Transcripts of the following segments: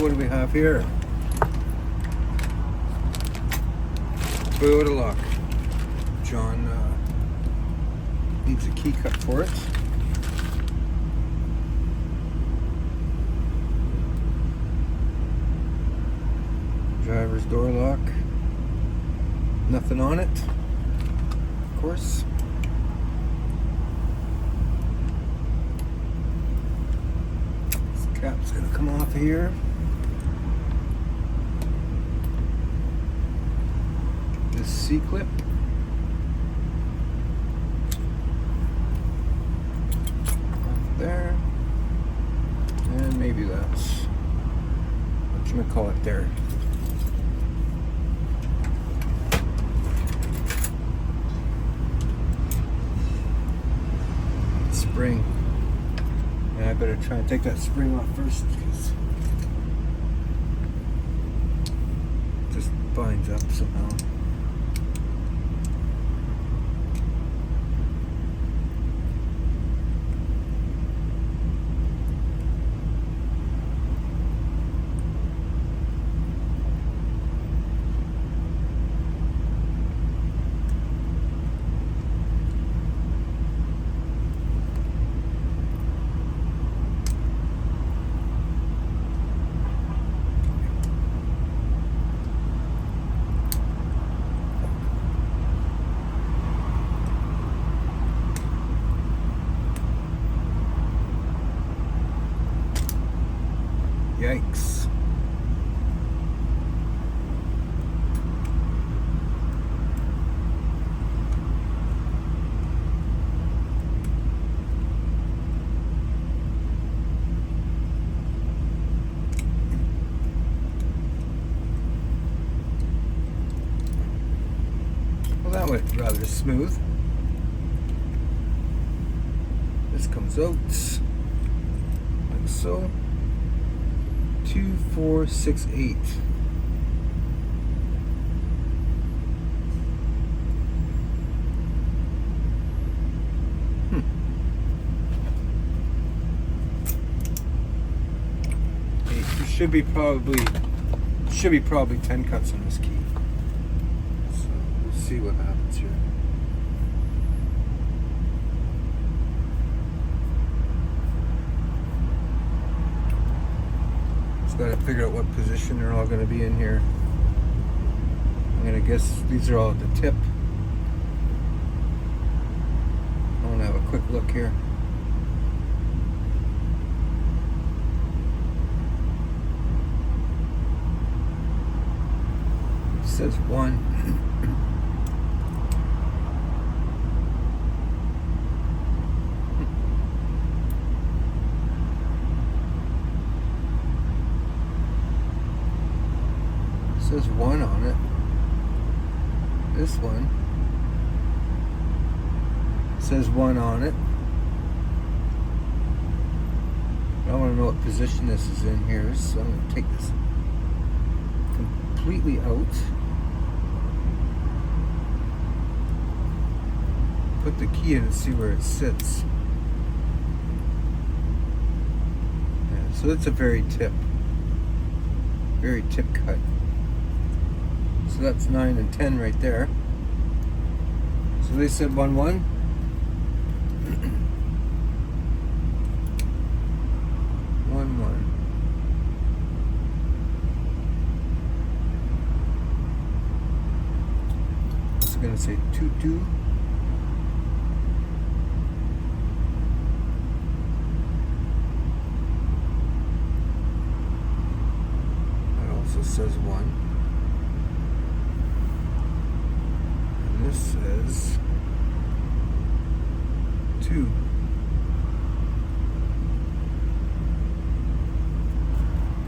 what do we have here? Toyota lock. John needs a key cut for it. Driver's door lock. Nothing on it, of course. This cap's gonna come off here. This C-clip. There. And maybe that's whatchamacallit there. Spring. And I better try and take that spring off first because it just binds up somehow. Yikes. Well, that went rather smooth. This comes out like so. 2, 4, 6, 8. There should be probably 10 cuts on this key. So we'll see what happens here. Got to figure out what position they're all going to be in here. I'm going to guess these are all at the tip. I want to have a quick look here. It says 1. Says 1 on it. This one says 1 on it. I want to know what position this is in here, so I'm going to take this completely out. Put the key in and see where it sits. Yeah, so it's a very tip cut. So that's 9 and 10 right there. So they said 1, 1. 1, 1. It's going to say 2, 2. That also says 1. This says 2.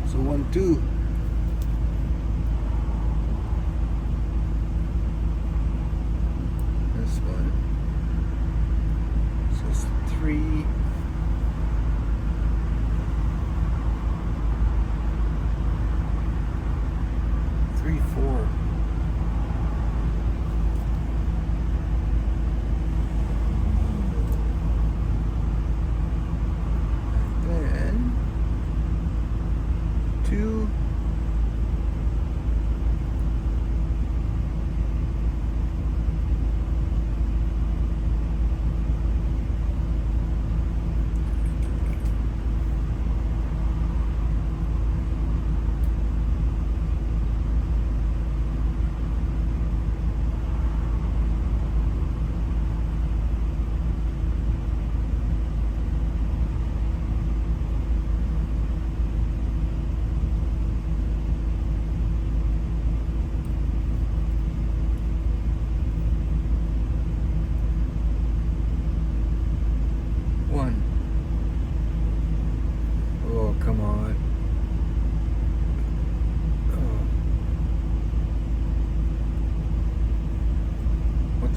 So 1, 2. This one says 3. Two,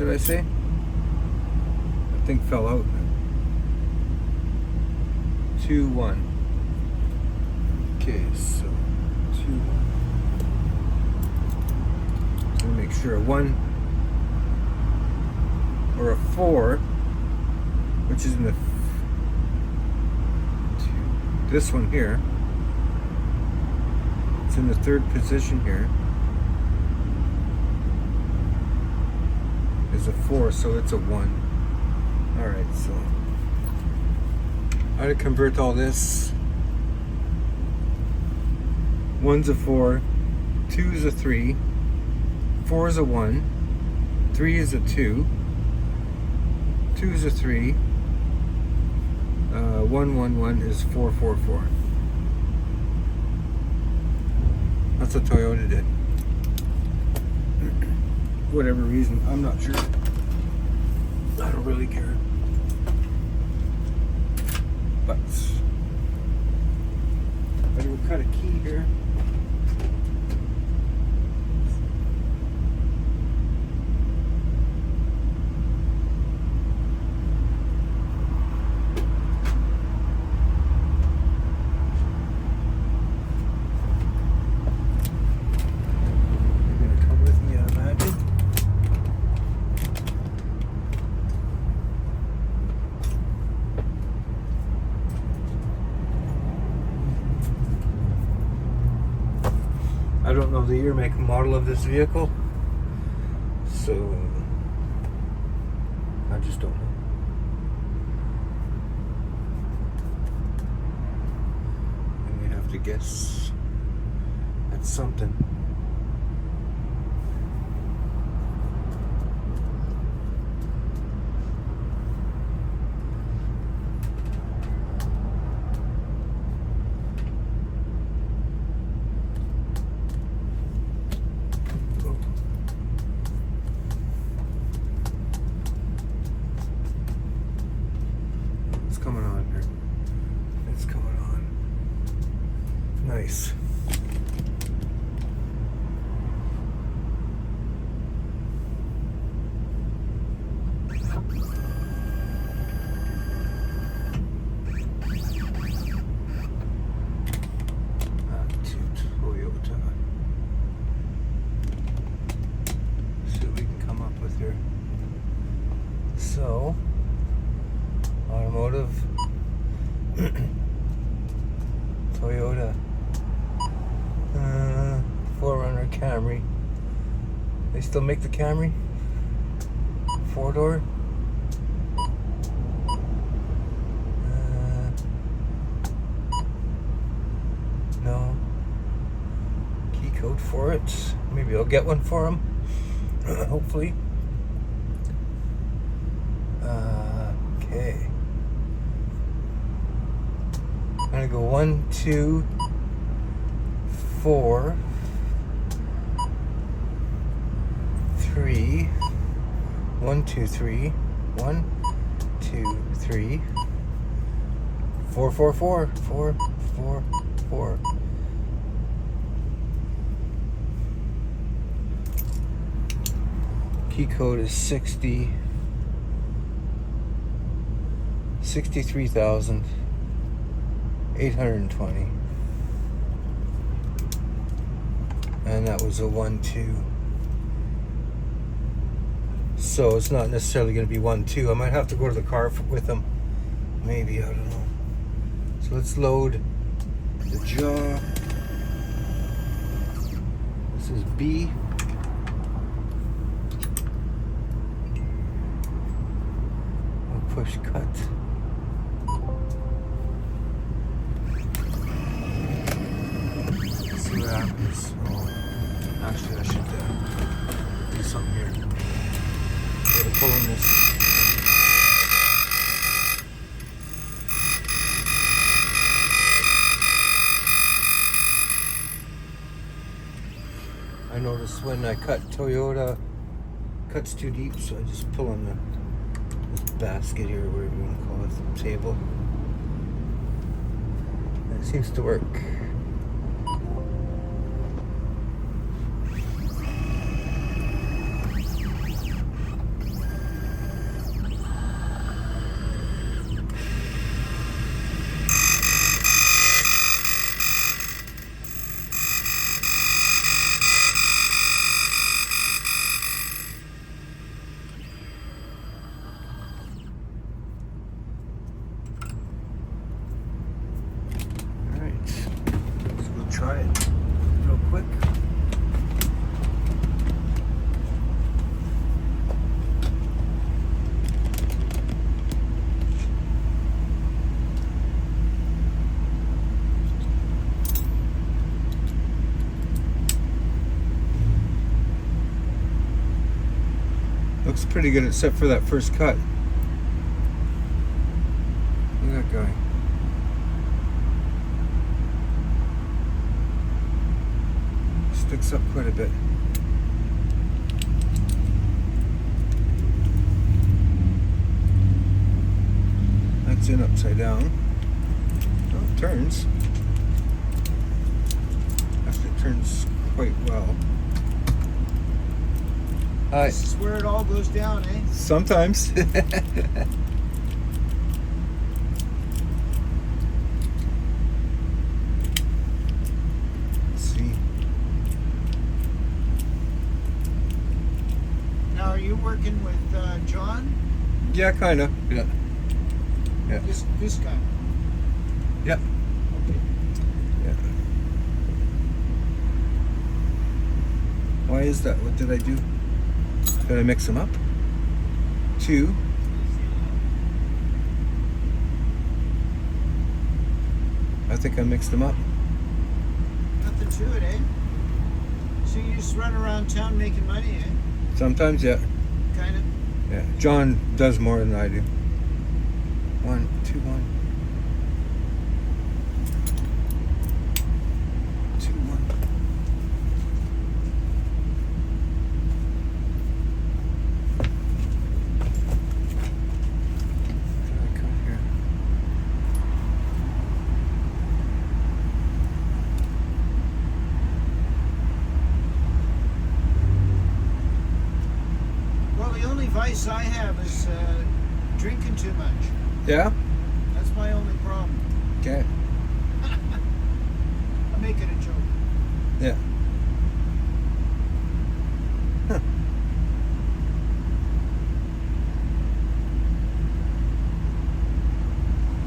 did I say? That thing fell out. 2, 1. Okay, so 2, 1. Let me make sure a 1 or a 4, which is in the this one here. It's in the 3rd position here. Is a 4, so it's a 1. Alright, so how to convert all this. 1's a 4, 2's a 3, 4 is a 1, 3 is a 2, 2's a 3, 1, 1, 1 is 4, 4, 4. That's what Toyota did. Whatever reason, I'm not sure. I don't really care. But I'm gonna cut a key here. I don't know the year, make, and model of this vehicle, so I just don't know. And we have to guess at something. Coming on here. It's coming on. Nice. To Toyota. See what we can come up with here. So, automotive, Toyota, 4Runner Camry. They still make the Camry? 4-door? No. Key code for it. Maybe I'll get one for them. Hopefully. Okay. I'm gonna go 1, 2, 4, 3. 1, 2, 3. 1, 2, 3. 4, 4, 4. 4, 4, 4. Key code is 63,820. And that was a 1, 2. So it's not necessarily going to be 1, 2. I might have to go to the car with them. Maybe, I don't know. So let's load the jaw. This is B. We'll push cut. See what happens. Oh, actually, I should do something here. Gotta pull on this. I noticed when I cut Toyota, cuts too deep, so I just pull on this basket here, whatever you want to call it, the table. And it seems to work. try it real quick. Looks pretty good except for that first cut. Look at that guy. Sticks up quite a bit. That's in upside down. Oh, it turns. Actually, it turns quite well. Hi. This is where it all goes down, eh? Sometimes. Now, are you working with John? Yeah, kind of. Yeah. Yeah. This guy? Yeah. Okay. Yeah. Why is that? What did I do? Did I mix them up? 2. I think I mixed them up. Nothing to it, eh? So you just run around town making money, eh? Sometimes, yeah. Kind of. Yeah. John does more than I do. 1, 2, 1. 2, 1. What did I cut here? Well, the only vice I have is drinking too much. Yeah? That's my only problem. Okay. I make it a joke. Yeah. Huh.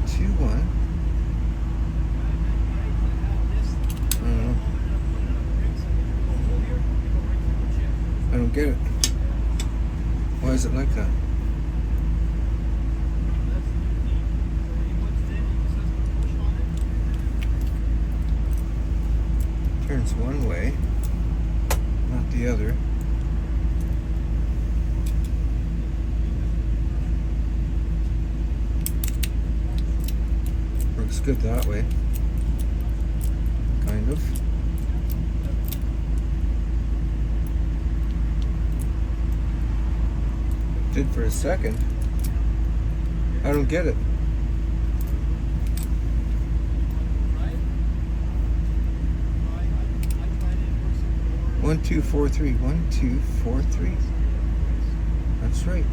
Two, 1. I don't know. I don't get it. Why is it like that? Turns one way, not the other. Works good that way. Kind of. Did for a second. I don't get it. One, 2, 4, 3. 1, 2, 4, 3. That's right.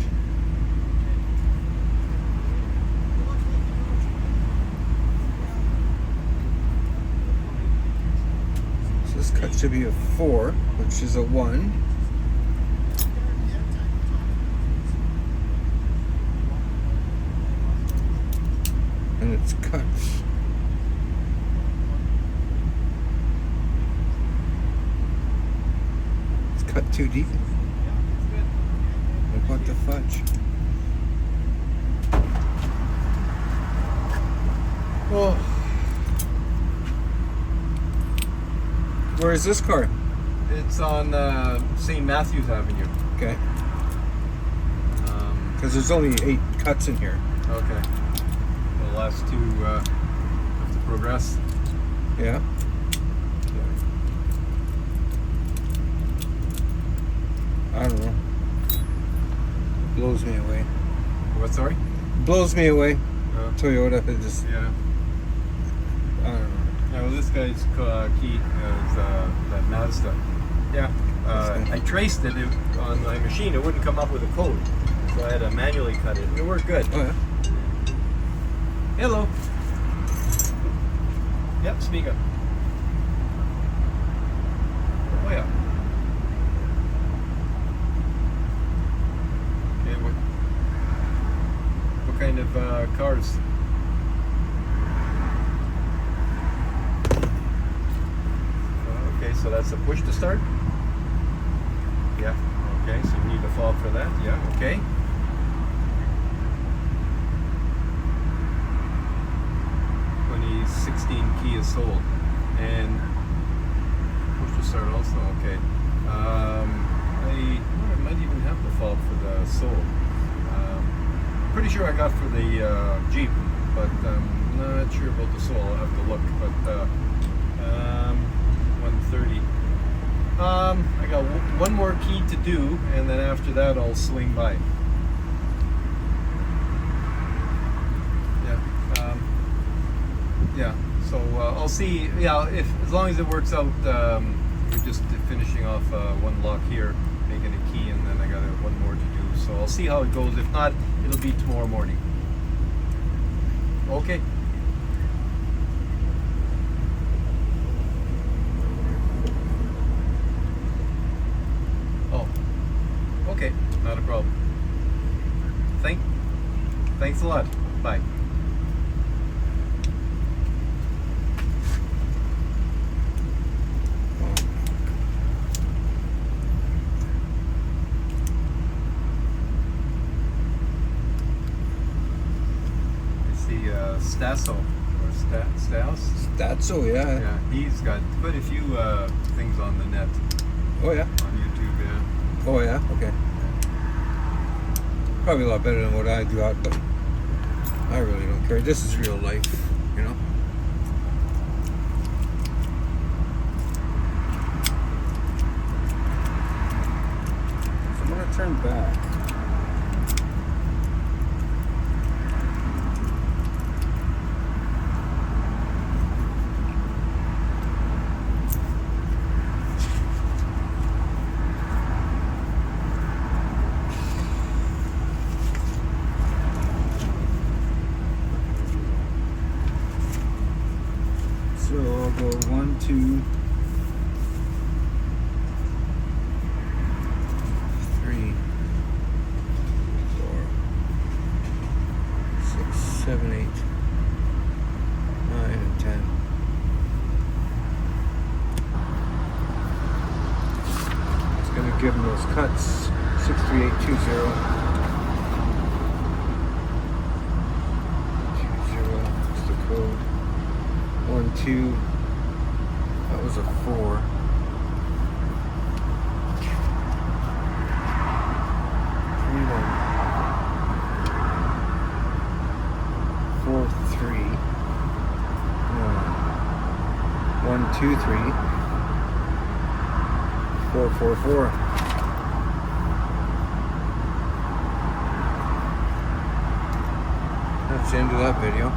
So this cut should be a 4, which is a 1. And it's cut. Cut too deep. Like what the fudge? Oh. Where is this car? It's on St. Matthews Avenue. Okay. Because there's only 8 cuts in here. Okay. The last 2 have to progress. Yeah. I don't know. Blows me away. What, sorry? Blows me away. Toyota, it just, Yeah. I don't know. Yeah, well, this guy's key is that Mazda. Yeah. I traced it on my machine. It wouldn't come up with a code. So I had to manually cut it. And it worked good. Oh, yeah. Hello. Yep, speak up. Oh, yeah. Okay, what kind of cars? That's a push to start? Yeah. Okay, so you need a fob for that. Yeah, okay. 2016 Kia Soul. And push to start also, okay. I might even have the fob for the Soul. Pretty sure I got for the Jeep, but I'm not sure about the Soul. I'll have to look. But 130. I got one more key to do, and then after that I'll swing by. Yeah. Yeah. So I'll see. Yeah, if as long as it works out, we're just finishing off one lock here, making a key, and then I got one more to do. So I'll see how it goes. If not, it'll be tomorrow morning. Okay. Oh. Okay. Not a problem. Thanks a lot. Bye. Stasso or Staus? Statso, yeah. Yeah, he's got quite a few things on the net Oh yeah. on YouTube. Yeah. Oh yeah. Okay. Probably a lot better than what I got, but I really don't care. This is real life, you know. So I'm gonna turn back. So I'll go 1, 2, 3, 4, 6, 7, 8, 9, and 10. It's gonna give them those cuts. 63820. 20 is the code. 1, 2, that was a 4. 3, 1. 4, 3. 1, 2, 3. 4, 4, 4. That's the end of that video.